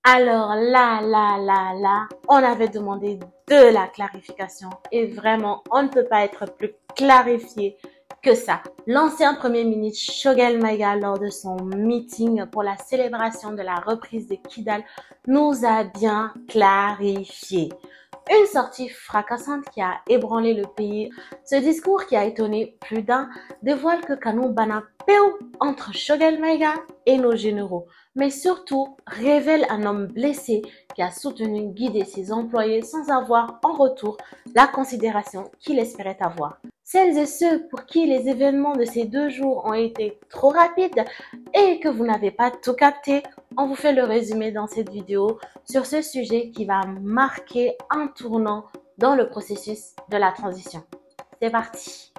Alors là, on avait demandé de la clarification et vraiment, on ne peut pas être plus clarifié que ça. L'ancien premier ministre Choguel Maïga, lors de son meeting pour la célébration de la reprise de Kidal, nous a bien clarifié. Une sortie fracassante qui a ébranlé le pays. Ce discours qui a étonné plus d'un dévoile que Kanou Bana Peu entre Choguel Maïga et nos généraux, mais surtout révèle un homme blessé qui a soutenu, guidé ses employés sans avoir en retour la considération qu'il espérait avoir. Celles et ceux pour qui les événements de ces 2 jours ont été trop rapides et que vous n'avez pas tout capté, on vous fait le résumé dans cette vidéo sur ce sujet qui va marquer un tournant dans le processus de la transition. C'est parti!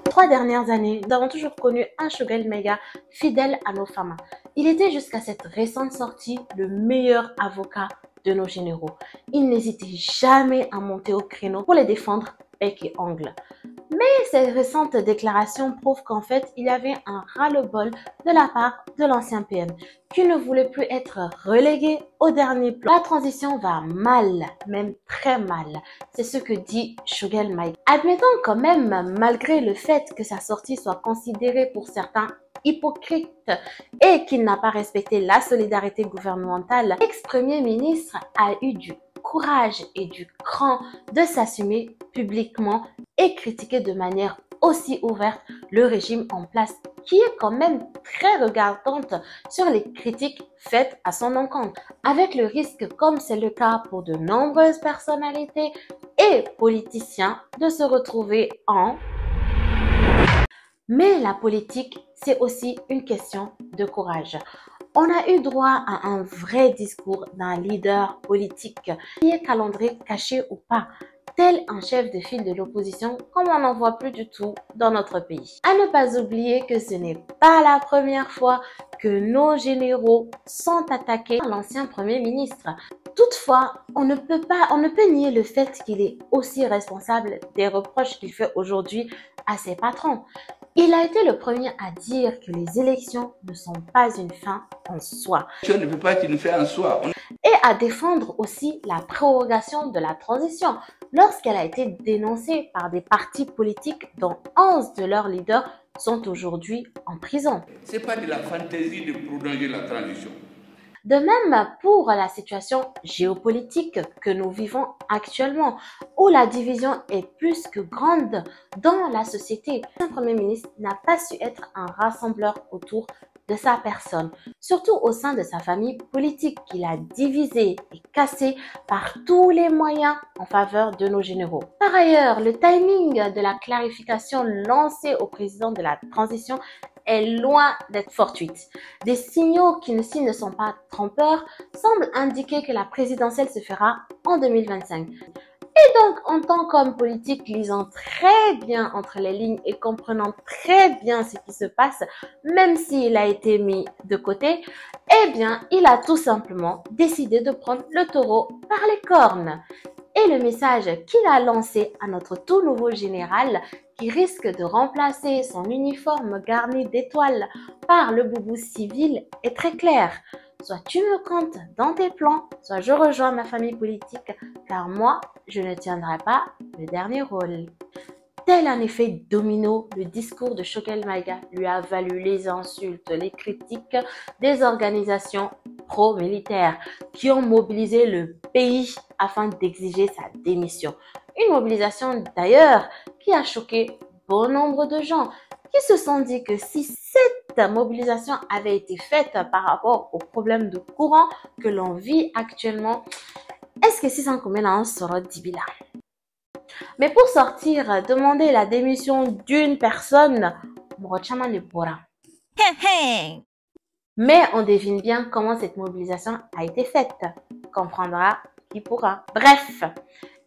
Les 3 dernières années, nous avons toujours connu un Choguel Maïga fidèle à nos femmes. Il était jusqu'à cette récente sortie le meilleur avocat de nos généraux. Il n'hésitait jamais à monter au créneau pour les défendre bec et ongles. Mais ces récentes déclarations prouvent qu'en fait, il y avait un ras-le-bol de la part de l'ancien PM qui ne voulait plus être relégué au dernier plan. La transition va mal, même très mal. C'est ce que dit Choguel Maïga. Admettons quand même, malgré le fait que sa sortie soit considérée pour certains hypocrite et qu'il n'a pas respecté la solidarité gouvernementale, l'ex-premier ministre a eu du courage et du cran de s'assumer publiquement et critiquer de manière aussi ouverte le régime en place, qui est quand même très regardante sur les critiques faites à son encontre, avec le risque, comme c'est le cas pour de nombreuses personnalités et politiciens, de se retrouver en... Mais la politique, c'est aussi une question de courage. On a eu droit à un vrai discours d'un leader politique, qui est calendrier caché ou pas, tel un chef de file de l'opposition comme on n'en voit plus du tout dans notre pays. À ne pas oublier que ce n'est pas la première fois que nos généraux sont attaqués par l'ancien premier ministre. Toutefois, on ne peut nier le fait qu'il est aussi responsable des reproches qu'il fait aujourd'hui à ses patrons. Il a été le premier à dire que les élections ne sont pas une fin en soi. Ça ne peut pas être une fin en soi. Et à défendre aussi la prorogation de la transition lorsqu'elle a été dénoncée par des partis politiques dont 11 de leurs leaders sont aujourd'hui en prison. Ce n'est pas de la fantaisie de prolonger la transition. De même pour la situation géopolitique que nous vivons actuellement, où la division est plus que grande dans la société. Le Premier ministre n'a pas su être un rassembleur autour de sa personne, surtout au sein de sa famille politique qu'il a divisée et cassée par tous les moyens en faveur de nos généraux. Par ailleurs, le timing de la clarification lancée au président de la transition est loin d'être fortuite. Des signaux qui, s'ils ne sont pas trompeurs, semblent indiquer que la présidentielle se fera en 2025. Et donc, en tant qu'homme politique, lisant très bien entre les lignes et comprenant très bien ce qui se passe, même s'il a été mis de côté, eh bien, il a tout simplement décidé de prendre le taureau par les cornes. Et le message qu'il a lancé à notre tout nouveau général, qui risque de remplacer son uniforme garni d'étoiles par le boubou civil, est très clair. Soit tu me comptes dans tes plans, soit je rejoins ma famille politique, car moi, je ne tiendrai pas le dernier rôle. Tel un effet domino, le discours de Choguel Maïga lui a valu les insultes, les critiques des organisations pro-militaires qui ont mobilisé le pays afin d'exiger sa démission. Une mobilisation d'ailleurs qui a choqué bon nombre de gens qui se sont dit que si cette mobilisation avait été faite par rapport aux problèmes de courant que l'on vit actuellement, est-ce que si ça combien en sera dibila? Mais pour sortir, demander la démission d'une personne, mais on devine bien comment cette mobilisation a été faite. Comprendra qui pourra. Bref,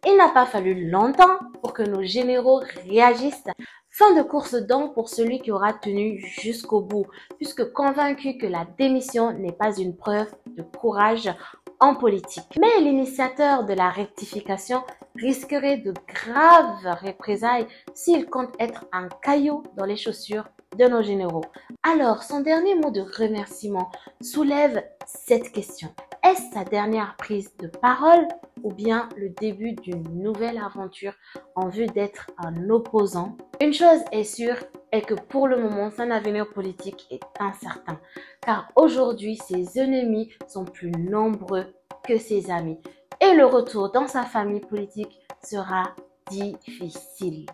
il n'a pas fallu longtemps pour que nos généraux réagissent. Fin de course donc pour celui qui aura tenu jusqu'au bout, puisque convaincu que la démission n'est pas une preuve de courage en politique. Mais l'initiateur de la rectification risquerait de graves représailles s'il compte être un caillou dans les chaussures de nos généraux. Alors, son dernier mot de remerciement soulève cette question. Est-ce sa dernière prise de parole ou bien le début d'une nouvelle aventure en vue d'être un opposant? Une chose est sûre est que pour le moment, son avenir politique est incertain, car aujourd'hui, ses ennemis sont plus nombreux que ses amis et le retour dans sa famille politique sera difficile.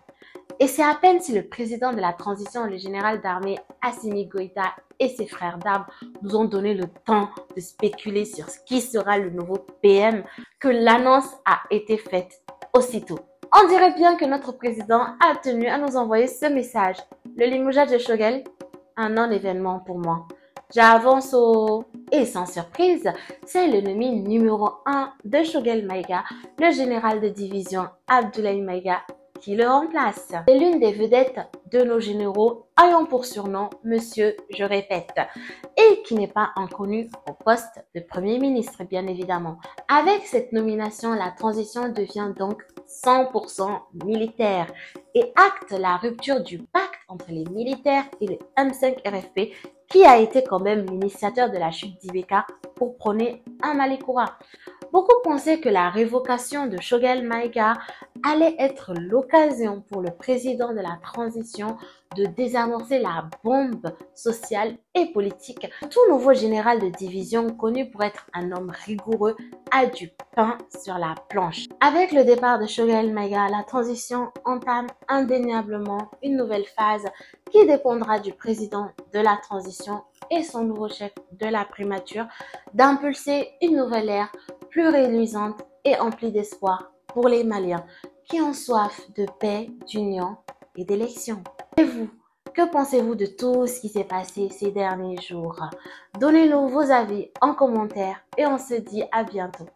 Et c'est à peine si le président de la transition, le général d'armée Assimi Goïta et ses frères d'armes nous ont donné le temps de spéculer sur ce qui sera le nouveau PM que l'annonce a été faite aussitôt. On dirait bien que notre président a tenu à nous envoyer ce message. Le limogeage de Choguel, un non-événement pour moi. J'avance au... Et sans surprise, c'est l'ennemi numéro 1 de Choguel Maïga, le général de division Abdoulaye Maïga, qui le remplace. C'est l'une des vedettes de nos généraux ayant pour surnom Monsieur Je répète et qui n'est pas inconnu au poste de Premier ministre bien évidemment. Avec cette nomination, la transition devient donc 100% militaire et acte la rupture du pacte entre les militaires et le M5 RFP qui a été quand même l'initiateur de la chute d'Ibeka pour prôner un Malikoura. Beaucoup pensaient que la révocation de Choguel Maïga allait être l'occasion pour le président de la transition de désamorcer la bombe sociale et politique. Tout nouveau général de division, connu pour être un homme rigoureux, a du pain sur la planche. Avec le départ de Choguel Maïga, la transition entame indéniablement une nouvelle phase qui dépendra du président de la transition et son nouveau chef de la primature d'impulser une nouvelle ère plus réluisante et emplie d'espoir pour les Maliens qui ont soif de paix, d'union et d'élection. Et vous, que pensez-vous de tout ce qui s'est passé ces derniers jours? Donnez-nous vos avis en commentaire et on se dit à bientôt.